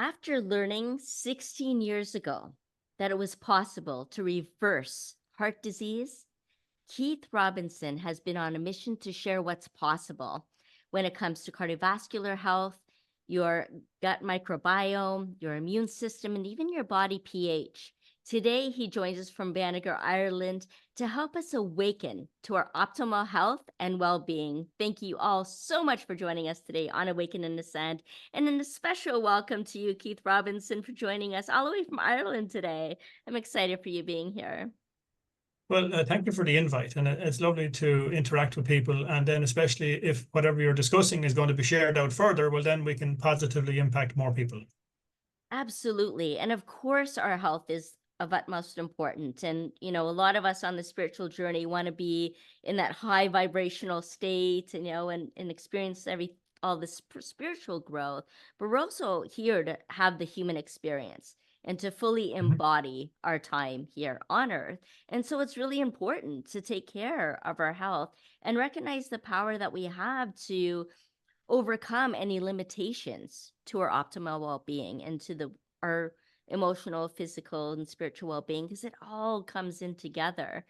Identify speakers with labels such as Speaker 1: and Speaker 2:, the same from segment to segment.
Speaker 1: After learning 16 years ago that it was possible to reverse heart disease, Keith Robinson has been on a mission to share what's possible when it comes to cardiovascular health, your gut microbiome, your immune system, and even your body pH. Today, he joins us from Banagher, Ireland, to help us awaken to our optimal health and well being. Thank you all so much for joining us today on Awaken and Ascend. And a special welcome to you, Keith Robinson, for joining us all the way from Ireland today. I'm excited for you being here.
Speaker 2: Well, thank you for the invite, and it's lovely to interact with people. And then especially if whatever you're discussing is going to be shared out further, well, then we can positively impact more people.
Speaker 1: Absolutely. And of course, our health is of utmost importance. And, a lot of us on the spiritual journey want to be in that high vibrational state, and experience all this spiritual growth. But we're also here to have the human experience and to fully embody our time here on Earth. And so it's really important to take care of our health and recognize the power that we have to overcome any limitations to our optimal well-being and to our emotional, physical, and spiritual well-being, because it all comes in together.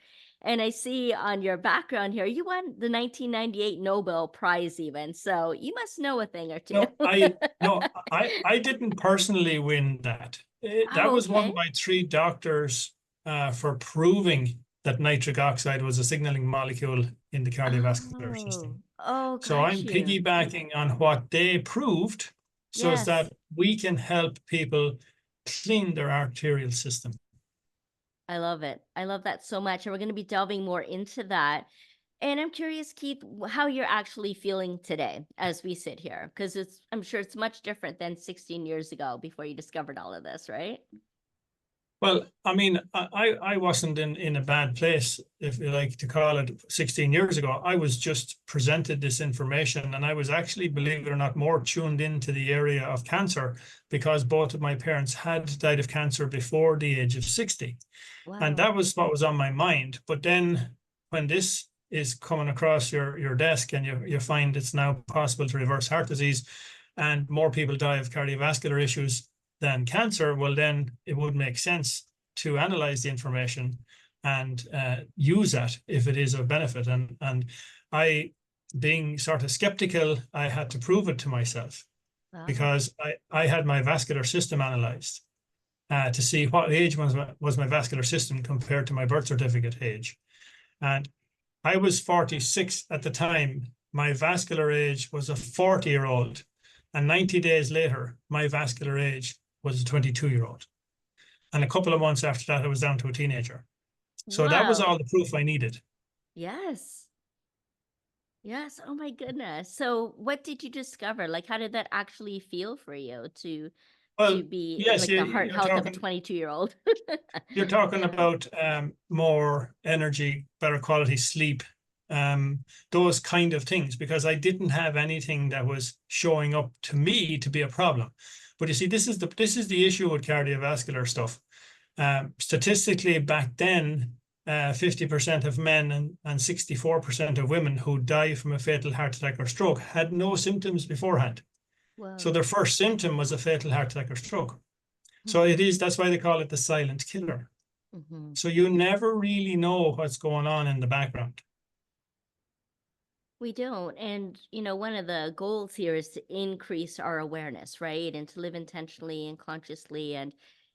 Speaker 1: And I see on your background here, you won the 1998 Nobel Prize even, so you must know a thing or two.
Speaker 2: I didn't personally win that. That was won by 3 doctors for proving that nitric oxide was a signaling molecule in the cardiovascular system. So I'm piggybacking on what they proved so as that we can help people clean their arterial system.
Speaker 1: I love it. I love that so much. And we're going to be delving more into that. And I'm curious, Keith, how you're actually feeling today as we sit here, because I'm sure it's much different than 16 years ago before you discovered all of this, right?
Speaker 2: Well, I mean, I wasn't in a bad place, if you like to call it, 16 years ago. I was just presented this information, and I was actually, believe it or not, more tuned into the area of cancer because both of my parents had died of cancer before the age of 60. Wow. And that was what was on my mind. But then when this is coming across your desk and you find it's now possible to reverse heart disease and more people die of cardiovascular issues than cancer, well, then it would make sense to analyze the information and use that if it is of benefit. And I, being sort of skeptical, I had to prove it to myself because I had my vascular system analyzed to see what age was my vascular system compared to my birth certificate age. And I was 46 at the time. My vascular age was a 40-year-old. And 90 days later, my vascular age was a 22-year-old. And a couple of months after that, I was down to a teenager. So that was all the proof I needed.
Speaker 1: Yes. Yes. Oh, my goodness. So what did you discover? Like, how did that actually feel for you to be like the heart health of a 22-year-old?
Speaker 2: You're talking about more energy, better quality sleep, those kind of things, because I didn't have anything that was showing up to me to be a problem. But you see, this is the issue with cardiovascular stuff. Statistically, back then, 50% of men and 64% of women who die from a fatal heart attack or stroke had no symptoms beforehand. Wow. So their first symptom was a fatal heart attack or stroke. So that's why they call it the silent killer. So you never really know what's going on in the background.
Speaker 1: We don't. And, one of the goals here is to increase our awareness, right? And to live intentionally and consciously. And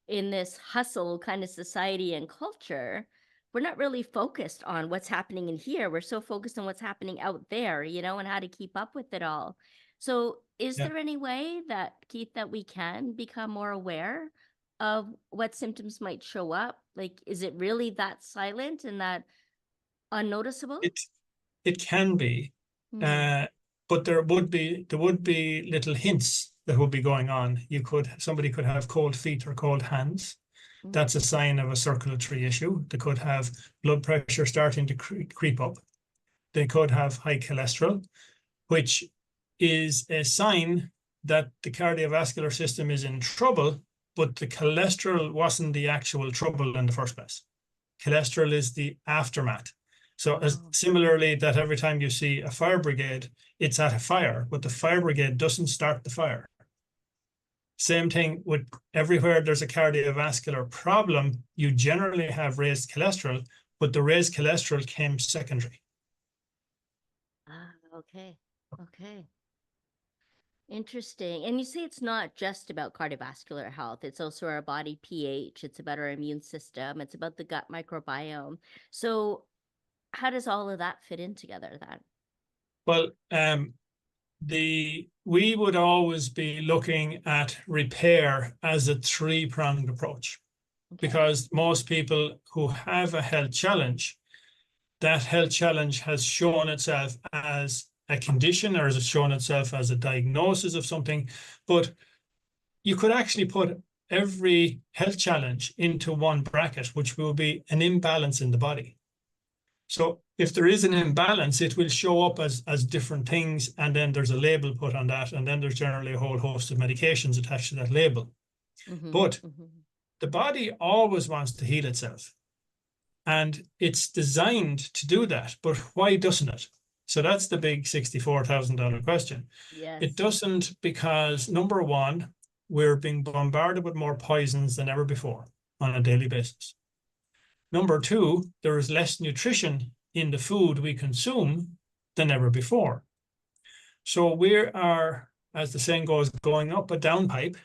Speaker 1: in this hustle kind of society and culture, we're not really focused on what's happening in here. We're so focused on what's happening out there, and how to keep up with it all. So is there any way that, Keith, that we can become more aware of what symptoms might show up? Like, is it really that silent and that unnoticeable?
Speaker 2: It can be. But there would be little hints that would be going on. Somebody could have cold feet or cold hands. That's a sign of a circulatory issue. They could have blood pressure starting to creep up. They could have high cholesterol, which is a sign that the cardiovascular system is in trouble, but the cholesterol wasn't the actual trouble in the first place. Cholesterol is the aftermath. So similarly, that every time you see a fire brigade, it's at a fire, but the fire brigade doesn't start the fire. Same thing with everywhere there's a cardiovascular problem, you generally have raised cholesterol, but the raised cholesterol came secondary.
Speaker 1: Ah, okay. Okay. Interesting. And you say it's not just about cardiovascular health, it's also our body pH, it's about our immune system, it's about the gut microbiome. So, how does all of that fit in together then?
Speaker 2: Well, we would always be looking at repair as a three-pronged approach,
Speaker 1: Okay.
Speaker 2: because most people who have a health challenge, that health challenge has shown itself as a condition, or has it shown itself as a diagnosis of something. But you could actually put every health challenge into one bracket, which will be an imbalance in the body. So if there is an imbalance, it will show up as different things, and then there's a label put on that, and then there's generally a whole host of medications attached to that label. But the body always wants to heal itself, and it's designed to do that. But why doesn't it? So that's the big $64,000 question.
Speaker 1: Yes.
Speaker 2: It doesn't because, number one, we're being bombarded with more poisons than ever before on a daily basis. Number two, there is less nutrition in the food we consume than ever before. So we are, as the saying goes, going up a downpipe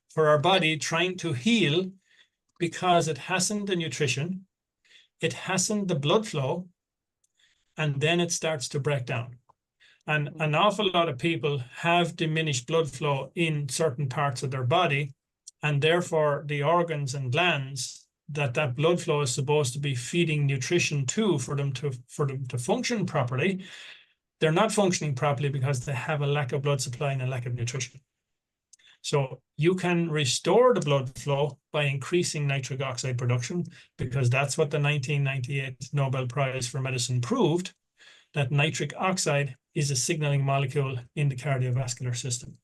Speaker 2: for our body, trying to heal, because it hasn't the nutrition, it hasn't the blood flow, and then it starts to break down. And an awful lot of people have diminished blood flow in certain parts of their body, and therefore the organs and glands that blood flow is supposed to be feeding nutrition to for them to function properly, they're not functioning properly because they have a lack of blood supply and a lack of nutrition. So you can restore the blood flow by increasing nitric oxide production, because that's what the 1998 Nobel Prize for Medicine proved, that nitric oxide is a signaling molecule in the cardiovascular system.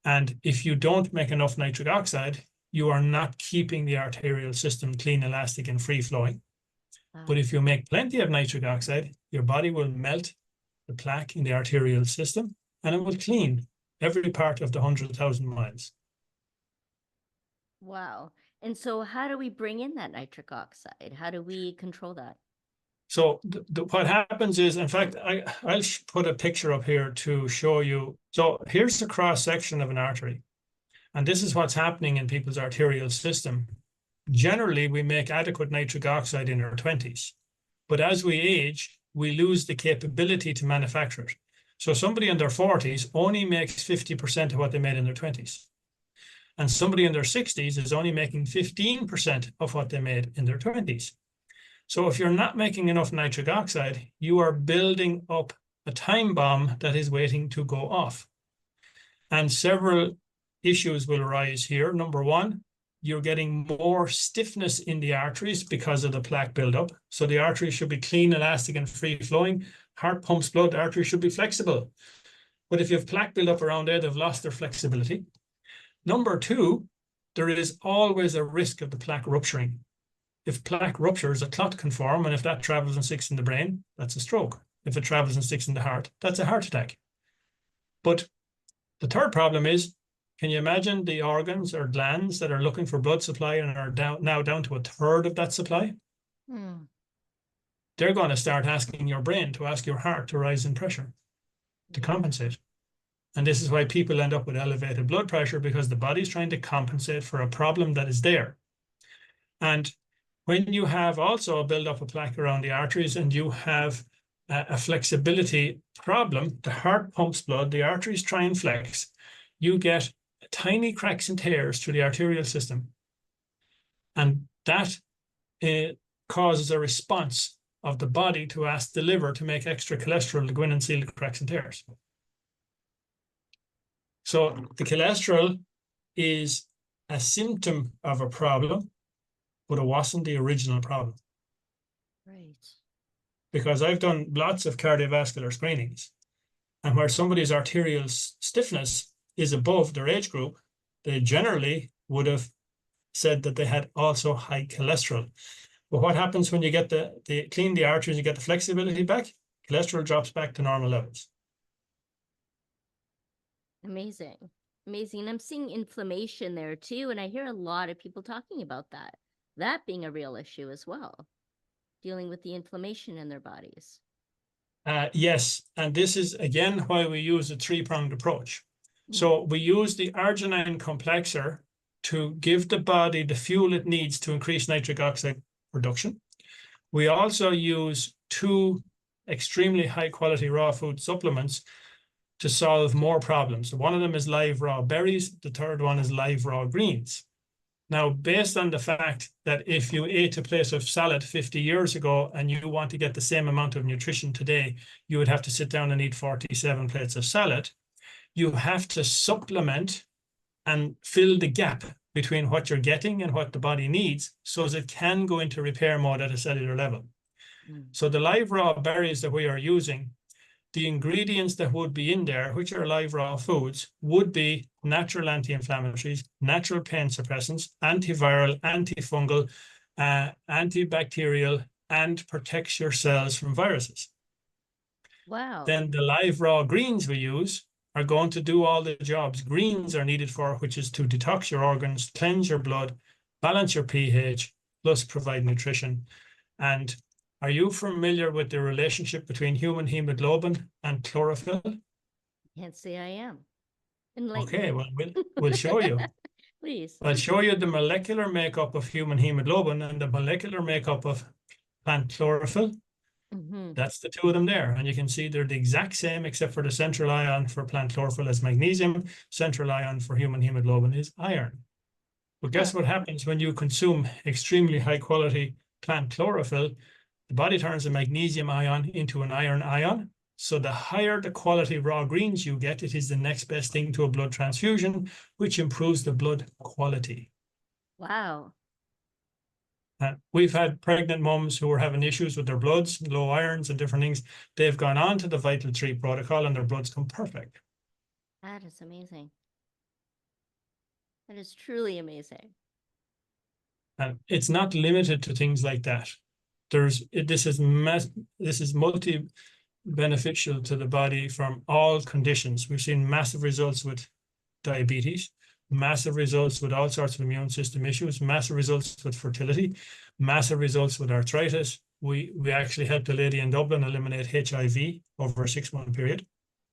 Speaker 2: And if you don't make enough nitric oxide, you are not keeping the arterial system clean, elastic, and free-flowing. But if you make plenty of nitric oxide, your body will melt the plaque in the arterial system, and it will clean every part of the 100,000 miles.
Speaker 1: Wow. And so how do we bring in that nitric oxide? How do we control that?
Speaker 2: So what happens is, in fact, I'll put a picture up here to show you. So here's the cross section of an artery. And this is what's happening in people's arterial system. Generally, we make adequate nitric oxide in our 20s. But as we age, we lose the capability to manufacture it. So somebody in their 40s only makes 50% of what they made in their 20s. And somebody in their 60s is only making 15% of what they made in their 20s. So if you're not making enough nitric oxide, you are building up a time bomb that is waiting to go off. And several issues will arise here. Number one, you're getting more stiffness in the arteries because of the plaque buildup. So the artery should be clean, elastic, and free-flowing. Heart pumps blood, the artery should be flexible. But if you have plaque buildup around there, they've lost their flexibility. Number two, there is always a risk of the plaque rupturing. If plaque ruptures, a clot can form, and if that travels and sticks in the brain, that's a stroke. If it travels and sticks in the heart, that's a heart attack. But the third problem is, can you imagine the organs or glands that are looking for blood supply and are now down to a third of that supply? They're going to start asking your brain to ask your heart to rise in pressure to compensate. And this is why people end up with elevated blood pressure, because the body's trying to compensate for a problem that is there. And when you have also a buildup of plaque around the arteries, and you have a flexibility problem, the heart pumps blood, the arteries try and flex, you get tiny cracks and tears through the arterial system. And that causes a response of the body to ask the liver to make extra cholesterol to go in and seal the cracks and tears. So the cholesterol is a symptom of a problem, but it wasn't the original problem.
Speaker 1: Right.
Speaker 2: Because I've done lots of cardiovascular screenings, and where somebody's arterial stiffness is above their age group, they generally would have said that they had also high cholesterol. But what happens when you get clean the arteries, you get the flexibility back, cholesterol drops back to normal levels.
Speaker 1: Amazing. Amazing. I'm seeing inflammation there too. And I hear a lot of people talking about that being a real issue as well, dealing with the inflammation in their bodies.
Speaker 2: Yes, and this is again why we use a three-pronged approach.
Speaker 1: Mm.
Speaker 2: So we use the arginine complexer to give the body the fuel it needs to increase nitric oxide production. We also use two extremely high quality raw food supplements to solve more problems. One of them is live raw berries. The third one is live raw greens. Now, based on the fact that if you ate a plate of salad 50 years ago and you want to get the same amount of nutrition today, you would have to sit down and eat 47 plates of salad. You have to supplement and fill the gap between what you're getting and what the body needs so as it can go into repair mode at a cellular level. So the live raw berries that we are using, the ingredients that would be in there, which are live raw foods, would be natural anti-inflammatories, natural pain suppressants, antiviral, antifungal, antibacterial, and protects your cells from viruses.
Speaker 1: Wow.
Speaker 2: Then the live raw greens we use are going to do all the jobs greens are needed for, which is to detox your organs, cleanse your blood, balance your pH, plus provide nutrition. And are you familiar with the relationship between human hemoglobin and chlorophyll?
Speaker 1: Can't say I am. Enlighten
Speaker 2: Okay,
Speaker 1: me.
Speaker 2: well, we'll show you.
Speaker 1: Please.
Speaker 2: I'll show you the molecular makeup of human hemoglobin and the molecular makeup of plant chlorophyll. That's the two of them there. And you can see they're the exact same, except for the central ion for plant chlorophyll is magnesium. Central ion for human hemoglobin is iron. But guess what happens when you consume extremely high quality plant chlorophyll? The body turns a magnesium ion into an iron ion. So the higher the quality raw greens you get, it is the next best thing to a blood transfusion, which improves the blood quality.
Speaker 1: Wow.
Speaker 2: We've had pregnant moms who were having issues with their bloods, low irons and different things. They've gone on to the Vital 3 protocol and their bloods come perfect.
Speaker 1: That is amazing. That is truly amazing.
Speaker 2: And it's not limited to things like that. This is multi beneficial to the body from all conditions. We've seen massive results with diabetes, massive results with all sorts of immune system issues, massive results with fertility, massive results with arthritis. We actually helped a lady in Dublin eliminate HIV over a 6-month period.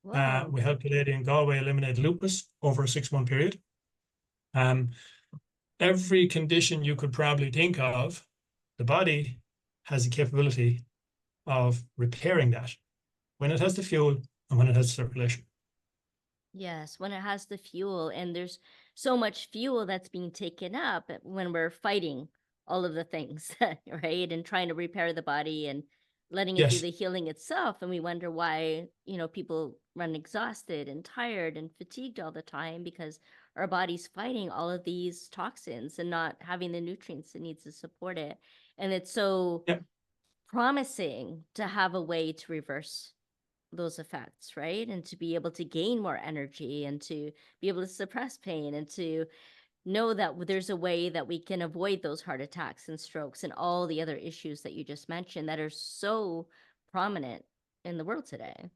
Speaker 2: We helped a lady in Galway eliminate lupus over a 6-month period. Every condition you could probably think of, the body has the capability of repairing that when it has the fuel and when it has circulation.
Speaker 1: Yes, when it has the fuel, and there's so much fuel that's being taken up when we're fighting all of the things, right? And trying to repair the body and letting it do
Speaker 2: Yes.
Speaker 1: the healing itself. And we wonder why, people run exhausted and tired and fatigued all the time because our body's fighting all of these toxins and not having the nutrients it needs to support it. And it's so promising to have a way to reverse those effects, right? And to be able to gain more energy and to be able to suppress pain and to know that there's a way that we can avoid those heart attacks and strokes and all the other issues that you just mentioned that are so prominent in the world today.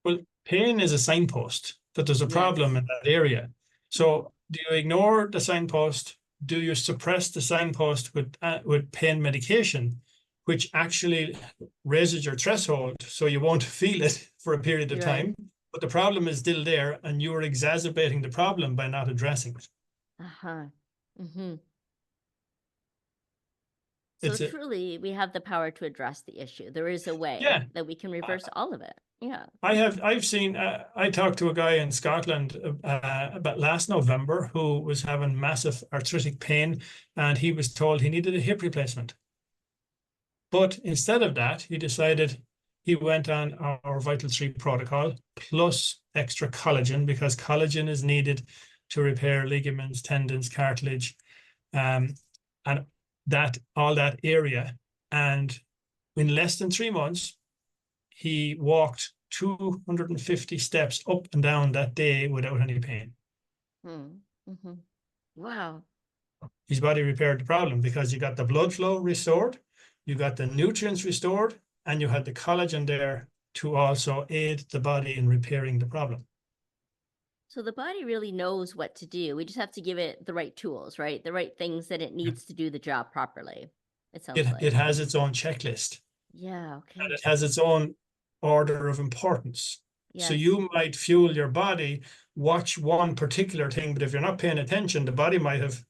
Speaker 2: Well, pain is a signpost that there's a problem in that area. So do you ignore the signpost? Do you suppress the signpost with pain medication, which actually raises your threshold so you won't feel it for a period of time? But the problem is still there and you're exacerbating the problem by not addressing it.
Speaker 1: So truly, we have the power to address the issue. There is a way that we can reverse all of it. Yeah. I've
Speaker 2: seen, I talked to a guy in Scotland about last November who was having massive arthritic pain and he was told he needed a hip replacement. But instead of that, he decided he went on our Vital 3 protocol plus extra collagen because collagen is needed to repair ligaments, tendons, cartilage, and all that area. And in less than 3 months, he walked 250 steps up and down that day without any pain.
Speaker 1: Wow.
Speaker 2: His body repaired the problem because you got the blood flow restored, you got the nutrients restored, and you had the collagen there to also aid the body in repairing the problem.
Speaker 1: So the body really knows what to do. We just have to give it the right tools, right? The right things that it
Speaker 2: Yeah.
Speaker 1: needs to do the job properly. It
Speaker 2: It
Speaker 1: sounds
Speaker 2: it
Speaker 1: like.
Speaker 2: has its own checklist
Speaker 1: Yeah,
Speaker 2: and
Speaker 1: okay.
Speaker 2: it has its own order of importance. So
Speaker 1: Yes.
Speaker 2: you might fuel your body, watch one particular thing, but if you're not paying attention, the body might have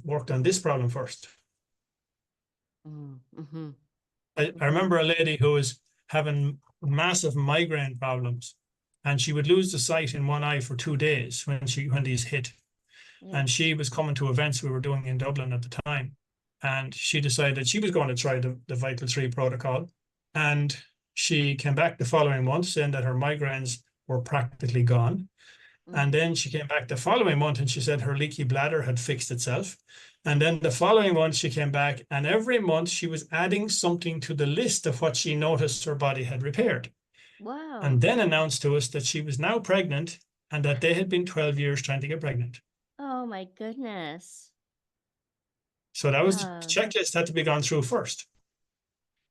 Speaker 2: worked on this problem first.
Speaker 1: Mm-hmm.
Speaker 2: I
Speaker 1: Mm-hmm.
Speaker 2: remember a lady who was having massive migraine problems, and she would lose the sight in one eye for 2 days when these hit.
Speaker 1: Yeah.
Speaker 2: And she was coming to events we were doing in Dublin at the time, and she decided she was going to try the Vital 3 protocol. And she came back the following month saying that her migraines were practically gone.
Speaker 1: Mm.
Speaker 2: And then she came back the following month and she said her leaky bladder had fixed itself. And then the following month she came back, and every month she was adding something to the list of what she noticed her body had repaired. And
Speaker 1: Wow.
Speaker 2: then announced to us that she was now pregnant and that they had been 12 years trying to get pregnant.
Speaker 1: Oh my goodness.
Speaker 2: So that was the
Speaker 1: Yeah.
Speaker 2: checklist had to be gone through first.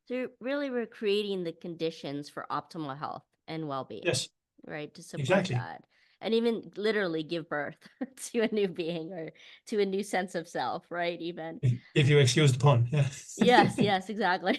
Speaker 1: So really we're creating the conditions for optimal health and well-being,
Speaker 2: Yes,
Speaker 1: right? To support
Speaker 2: exactly.
Speaker 1: that. And even literally give birth to a new being or to a new sense of self, right? Even.
Speaker 2: If you excuse the pun, yeah.
Speaker 1: Yes, yes, exactly.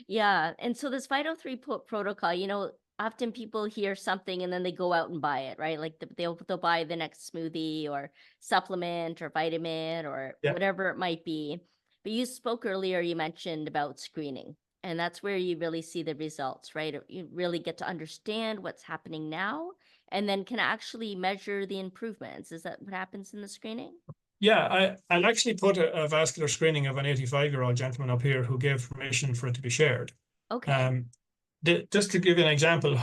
Speaker 1: Yeah. And so this Vital 3 protocol, often people hear something and then they go out and buy it, right? Like they'll buy the next smoothie or supplement or vitamin or
Speaker 2: Yeah.
Speaker 1: whatever it might be. But you spoke earlier, you mentioned about screening, and that's where you really see the results, right? You really get to understand what's happening now and then can actually measure the improvements. Is that what happens in the screening?
Speaker 2: Yeah, I'll actually put a vascular screening of an 85-year-old gentleman up here who gave permission for it to be shared.
Speaker 1: Okay.
Speaker 2: Um, just to give you an example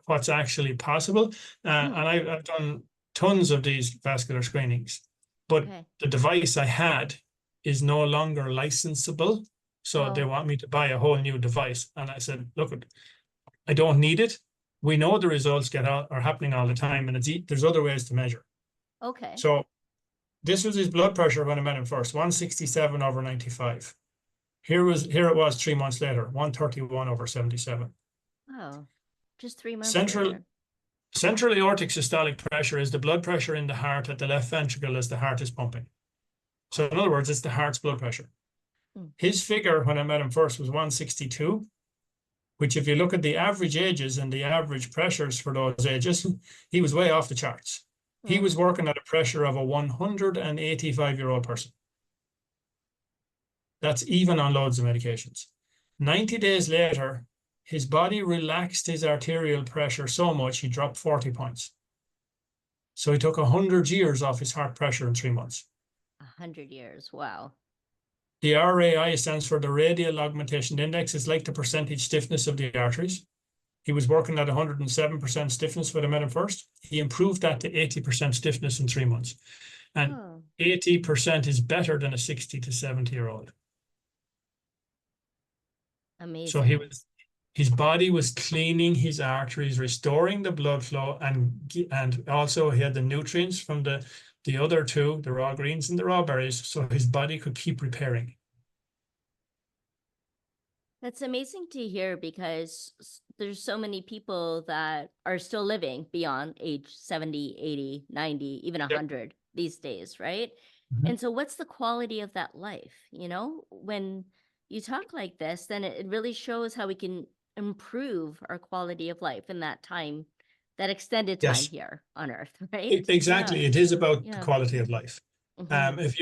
Speaker 2: what's actually possible,
Speaker 1: Mm,
Speaker 2: and I've done tons of these vascular screenings, but
Speaker 1: okay.
Speaker 2: the device I had is no longer licensable. So they
Speaker 1: Oh,
Speaker 2: want me to buy a whole new device. And I said, look, I don't need it. We know the results are happening all the time, and there's other ways to measure.
Speaker 1: okay.
Speaker 2: So this was his blood pressure when I met him first, 167/95. Here it was 3 months later, 131/77.
Speaker 1: Oh, just 3 months
Speaker 2: Central
Speaker 1: later.
Speaker 2: central aortic systolic pressure is the blood pressure in the heart at the left ventricle as the heart is pumping. So in other words, it's the heart's blood pressure.
Speaker 1: Mm,
Speaker 2: His figure when I met him first was 162, which if you look at the average ages and the average pressures for those ages, he was way off the charts. He was
Speaker 1: mm.
Speaker 2: working at a pressure of a 185-year-old person. That's even on loads of medications. 90 days later, his body relaxed his arterial pressure so much he dropped 40 points. So he took 100 years off his heart pressure in 3 months.
Speaker 1: 100 years. Wow.
Speaker 2: The RAI stands for the radial augmentation index. It's like the percentage stiffness of the arteries. He was working at 107% stiffness when I met him first. He improved that to 80% stiffness in 3 months. And
Speaker 1: Oh,
Speaker 2: 80% is better than a 60 to 70-year-old. So
Speaker 1: amazing.
Speaker 2: his body was cleaning his arteries, restoring the blood flow, and also he had the nutrients from the other two, the raw greens and the raw berries, so his body could keep repairing.
Speaker 1: That's amazing to hear because there's so many people that are still living beyond age 70, 80, 90, even
Speaker 2: Yep.
Speaker 1: 100 these days, right?
Speaker 2: Mhm.
Speaker 1: And so what's the quality of that life? When you talk like this, then it really shows how we can improve our quality of life in that time, that extended time
Speaker 2: Yes,
Speaker 1: here on Earth, right? Yeah,
Speaker 2: exactly. It is about the
Speaker 1: yeah.
Speaker 2: quality of life.
Speaker 1: Hmm.
Speaker 2: If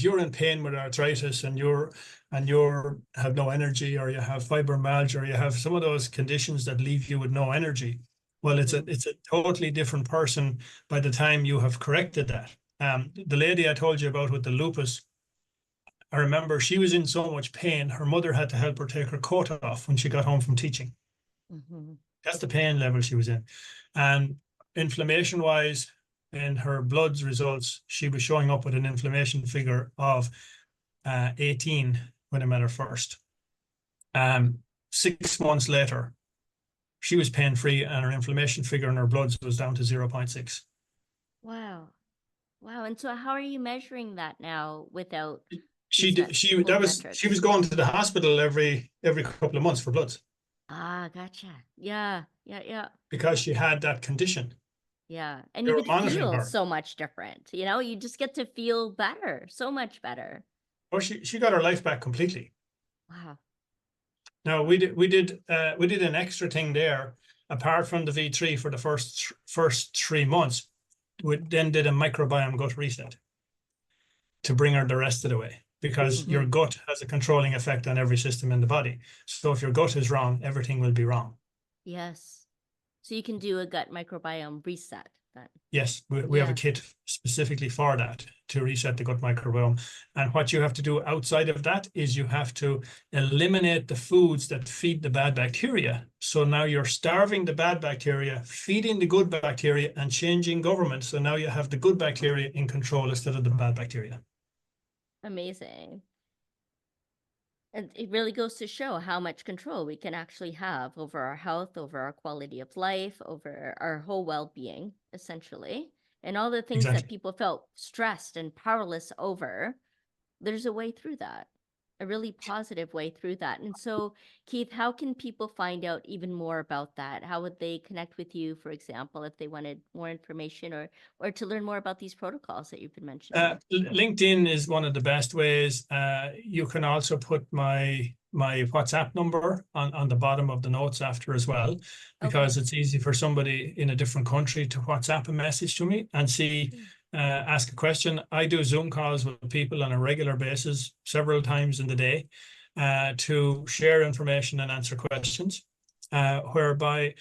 Speaker 2: you're in pain with arthritis and you're have no energy, or you have fibromyalgia, or you have some of those conditions that leave you with no energy, well, it's a
Speaker 1: Hmm.
Speaker 2: it's a totally different person by the time you have corrected that. The lady I told you about with the lupus, I remember she was in so much pain, her mother had to help her take her coat off when she got home from teaching.
Speaker 1: Hmm.
Speaker 2: That's the pain level she was in. And inflammation wise, in her blood's results, she was showing up with an inflammation figure of 18 when I met her first. 6 months later, she was pain free and her inflammation figure in her bloods was down to 0.6.
Speaker 1: Wow. Wow. And so how are you measuring that now without
Speaker 2: She
Speaker 1: these
Speaker 2: did, she that was she was
Speaker 1: metrics?
Speaker 2: going to the hospital every couple of months for bloods.
Speaker 1: Ah, gotcha. Yeah. Yeah, yeah,
Speaker 2: because she had that condition.
Speaker 1: yeah. And
Speaker 2: They
Speaker 1: you
Speaker 2: were
Speaker 1: would
Speaker 2: monitoring
Speaker 1: feel
Speaker 2: her.
Speaker 1: so much different. You just get to feel better, so much better.
Speaker 2: Or she got her life back completely.
Speaker 1: Wow.
Speaker 2: Now we did an extra thing there, apart from the V3 for the first 3 months. We then did a microbiome gut reset to bring her the rest of the way, because your
Speaker 1: Hmm.
Speaker 2: gut has a controlling effect on every system in the body. So if your gut is wrong, everything will be wrong.
Speaker 1: Yes. So you can do a gut microbiome reset then.
Speaker 2: Yes, we have a
Speaker 1: Yeah.
Speaker 2: kit specifically for that, to reset the gut microbiome. And what you have to do outside of that is you have to eliminate the foods that feed the bad bacteria. So now you're starving the bad bacteria, feeding the good bacteria, and changing government. So now you have the good bacteria in control instead of the bad bacteria.
Speaker 1: Amazing. And it really goes to show how much control we can actually have over our health, over our quality of life, over our whole well being, essentially. And all the things that
Speaker 2: Exactly.
Speaker 1: people felt stressed and powerless over, there's a way through that, a really positive way through that. And so, Keith, how can people find out even more about that? How would they connect with you, for example, if they wanted more information or to learn more about these protocols that you've been mentioning?
Speaker 2: LinkedIn is one of the best ways. You can also put my WhatsApp number on the bottom of the notes after as well, because
Speaker 1: Okay.
Speaker 2: it's easy for somebody in a different country to WhatsApp a message to me and ask a question. I do Zoom calls with people on a regular basis, several times in the day, to share information and answer questions, whereby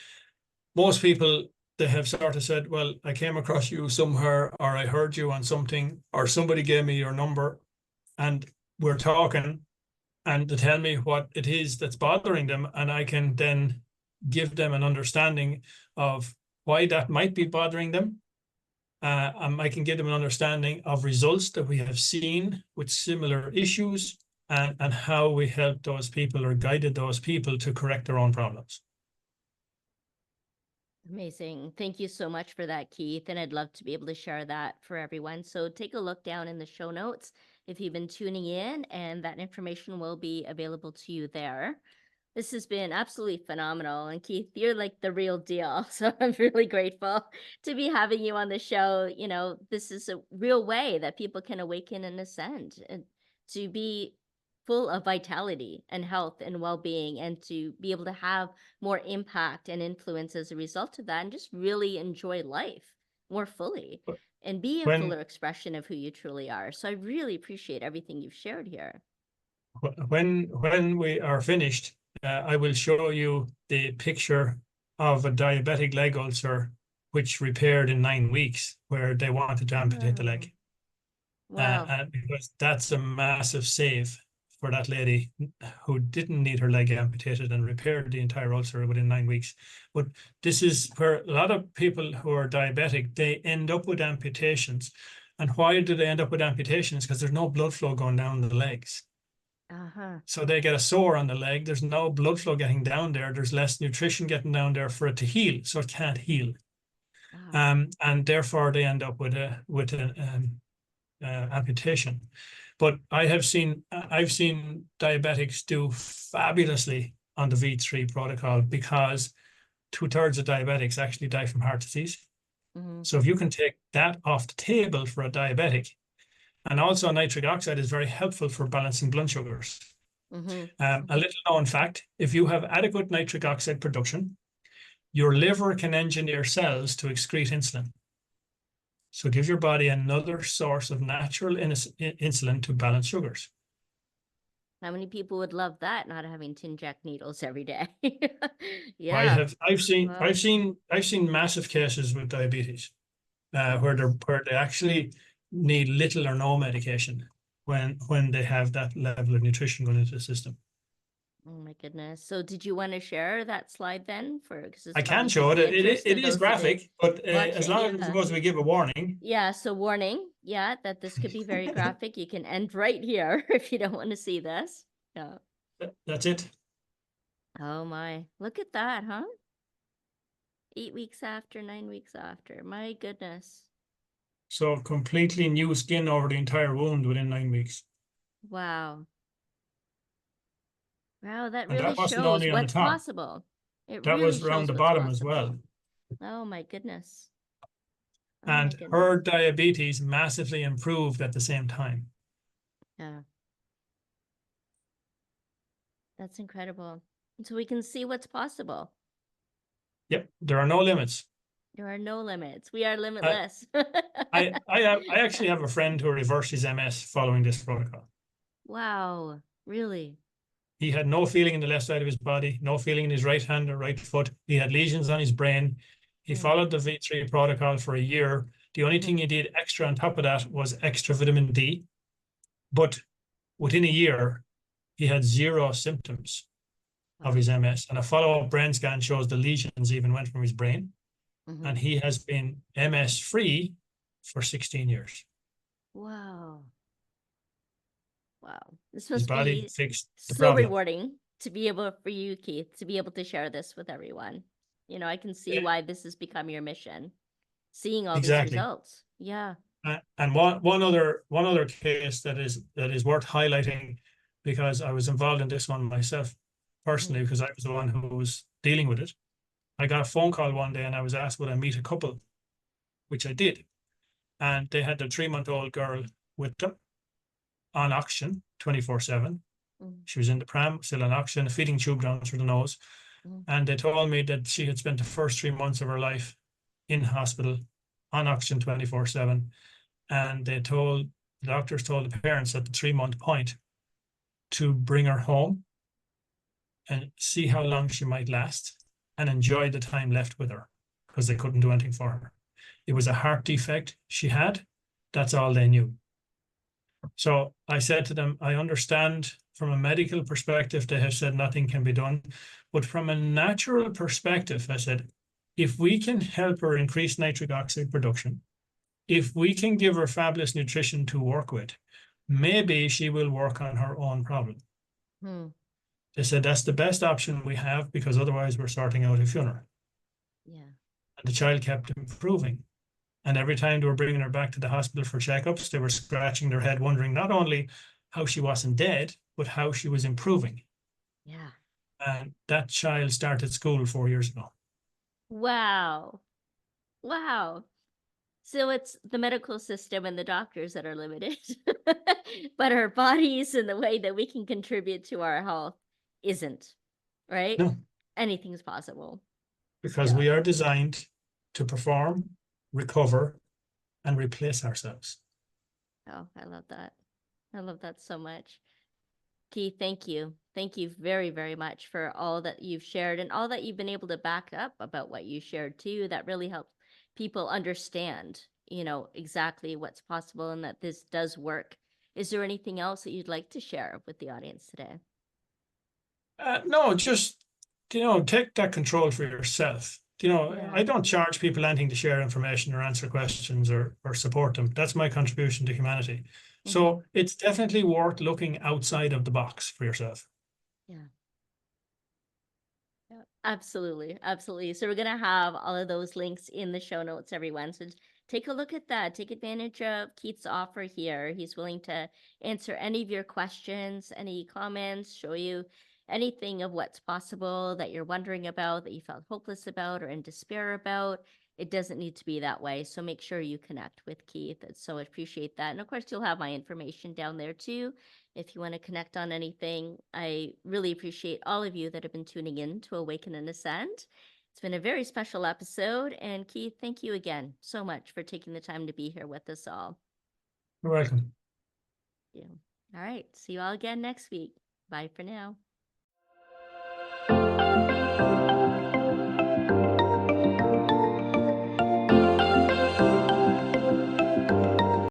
Speaker 2: most people, they have sort of said, well, I came across you somewhere, or I heard you on something, or somebody gave me your number, and we're talking, and they tell me what it is that's bothering them, and I can then give them an understanding of why that might be bothering them. I can give them an understanding of results that we have seen with similar issues, and how we help those people or guided those people to correct their own problems.
Speaker 1: Amazing. Thank you so much for that, Keith. And I'd love to be able to share that for everyone. So take a look down in the show notes if you've been tuning in, and that information will be available to you there. This has been absolutely phenomenal. And Keith, you're like the real deal. So I'm really grateful to be having you on the show. This is a real way that people can awaken and ascend and to be full of vitality and health and well-being, and to be able to have more impact and influence as a result of that, and just really enjoy life more fully and be a
Speaker 2: When
Speaker 1: fuller expression of who you truly are. So I really appreciate everything you've shared here.
Speaker 2: when we are finished, I will show you the picture of a diabetic leg ulcer, which repaired in 9 weeks, where they wanted to amputate the
Speaker 1: Wow.
Speaker 2: leg.
Speaker 1: Wow.
Speaker 2: Because that's a massive save for that lady who didn't need her leg amputated, and repaired the entire ulcer within 9 weeks. But this is where a lot of people who are diabetic, they end up with amputations. And why do they end up with amputations? Because there's no blood flow going down the legs.
Speaker 1: Uh-huh.
Speaker 2: So they get a sore on the leg. There's no blood flow getting down there. There's less nutrition getting down there for it to heal. So it can't heal.
Speaker 1: Ah.
Speaker 2: And therefore they end up with an amputation. But I've seen diabetics do fabulously on the V3 protocol, because 2/3 of diabetics actually die from heart disease.
Speaker 1: Hmm.
Speaker 2: So if you can take that off the table for a diabetic, and also nitric oxide is very helpful for balancing blood sugars.
Speaker 1: Hmm.
Speaker 2: A little known fact: if you have adequate nitric oxide production, your liver can engineer cells to excrete insulin. So give your body another source of natural insulin to balance sugars.
Speaker 1: How many people would love that, not having to inject needles every day?
Speaker 2: I
Speaker 1: Yeah.
Speaker 2: have I've seen
Speaker 1: Well,
Speaker 2: I've seen I've seen massive cases with diabetes, where they actually need little or no medication when they have that level of nutrition going into the system.
Speaker 1: oh my goodness. So did you want to share that slide then, for because
Speaker 2: I
Speaker 1: it's
Speaker 2: can
Speaker 1: probably
Speaker 2: show
Speaker 1: piqued
Speaker 2: it.
Speaker 1: the
Speaker 2: It,
Speaker 1: interest
Speaker 2: it
Speaker 1: of
Speaker 2: is
Speaker 1: those that did
Speaker 2: graphic, but
Speaker 1: watch
Speaker 2: as
Speaker 1: it?
Speaker 2: long as
Speaker 1: Yeah.
Speaker 2: suppose we give a warning.
Speaker 1: Yeah, so warning, yeah, that this could be very graphic. You can end right here if you don't want to see this. Yeah.
Speaker 2: That's it.
Speaker 1: Oh my. Look at that, huh? 8 weeks after, 9 weeks after. My goodness.
Speaker 2: So completely new skin over the entire wound within 9 weeks.
Speaker 1: Wow. Wow, that
Speaker 2: And
Speaker 1: really
Speaker 2: that wasn't
Speaker 1: shows
Speaker 2: only on the
Speaker 1: what's
Speaker 2: top.
Speaker 1: possible. It
Speaker 2: That
Speaker 1: really
Speaker 2: was around
Speaker 1: shows
Speaker 2: the
Speaker 1: what's
Speaker 2: bottom as well.
Speaker 1: possible. Oh my goodness. Oh my
Speaker 2: And
Speaker 1: goodness.
Speaker 2: her diabetes massively improved at the same time.
Speaker 1: Yeah, that's incredible. And so we can see what's possible.
Speaker 2: Yep, there are no limits.
Speaker 1: There are no limits. We are
Speaker 2: I,
Speaker 1: limitless.
Speaker 2: I actually have a friend who reversed his MS following this protocol.
Speaker 1: Wow, really?
Speaker 2: He had no feeling in the left side of his body, no feeling in his right hand or right foot. He had lesions on his brain. He
Speaker 1: Mm,
Speaker 2: followed the V3 protocol for a year. The only thing
Speaker 1: mhm.
Speaker 2: he did extra on top of that was extra vitamin D. But within a year, he had zero symptoms of
Speaker 1: Wow.
Speaker 2: his MS. And a follow-up brain scan shows the lesions even went from his brain.
Speaker 1: Mhm.
Speaker 2: And he has been MS free for 16 years.
Speaker 1: Wow. Wow. This
Speaker 2: His
Speaker 1: must
Speaker 2: body
Speaker 1: be
Speaker 2: fixed the
Speaker 1: so
Speaker 2: problem.
Speaker 1: rewarding to be able for you, Keith, to be able to share this with everyone. You know, I can see
Speaker 2: Eh,
Speaker 1: why this has become your mission, seeing all these
Speaker 2: Exactly.
Speaker 1: results. Yeah.
Speaker 2: And one other case that is worth highlighting, because I was involved in this one myself
Speaker 1: Mhm.
Speaker 2: personally, because I was the one who was dealing with it. I got a phone call one day and I was asked would I meet a couple, which I did. And they had their 3-month-old girl with them on oxygen 24/7.
Speaker 1: Mhm.
Speaker 2: She was in the pram, still on oxygen, a feeding tube down through the nose.
Speaker 1: Mhm.
Speaker 2: And they told me that she had spent the first 3 months of her life in hospital on oxygen 24/7. And the doctors told the parents at the 3-month point to bring her home and see how long she might last and enjoy the time left with her, because they couldn't do anything for her. It was a heart defect she had. That's all they knew. So I said to them, I understand from a medical perspective, they have said nothing can be done. But from a natural perspective, I said, if we can help her increase nitric oxide production, if we can give her fabulous nutrition to work with, maybe she will work on her own problem.
Speaker 1: Hmm.
Speaker 2: They said that's the best option we have, because otherwise we're sorting out a funeral.
Speaker 1: Yeah.
Speaker 2: And the child kept improving. And every time they were bringing her back to the hospital for checkups, they were scratching their head, wondering not only how she wasn't dead, but how she was improving.
Speaker 1: Yeah.
Speaker 2: And that child started school 4 years ago.
Speaker 1: Wow. Wow. So it's the medical system and the doctors that are limited, but our bodies and the way that we can contribute to our health isn't, right?
Speaker 2: No,
Speaker 1: Anything's possible.
Speaker 2: because
Speaker 1: Yeah.
Speaker 2: we are designed to perform, recover, and replace ourselves.
Speaker 1: Oh, I love that. I love that so much. Keith, thank you. Thank you very, very much for all that you've shared and all that you've been able to back up about what you shared too. That really helps people understand, exactly what's possible and that this does work. Is there anything else that you'd like to share with the audience today?
Speaker 2: No, just, take that control for yourself.
Speaker 1: Yeah.
Speaker 2: I don't charge people anything to share information or answer questions or support them. That's my contribution to humanity.
Speaker 1: Hmm.
Speaker 2: So it's definitely worth looking outside of the box for yourself.
Speaker 1: Yeah. Yeah, absolutely. Absolutely. So we're going to have all of those links in the show notes, everyone. So take a look at that. Take advantage of Keith's offer here. He's willing to answer any of your questions, any comments, show you anything of what's possible that you're wondering about, that you felt hopeless about or in despair about. It doesn't need to be that way. So make sure you connect with Keith. So I appreciate that. And of course, you'll have my information down there too if you want to connect on anything. I really appreciate all of you that have been tuning in to Awaken and Ascend. It's been a very special episode. And Keith, thank you again so much for taking the time to be here with us all.
Speaker 2: You're welcome.
Speaker 1: Yeah. All right. See you all again next week. Bye for now.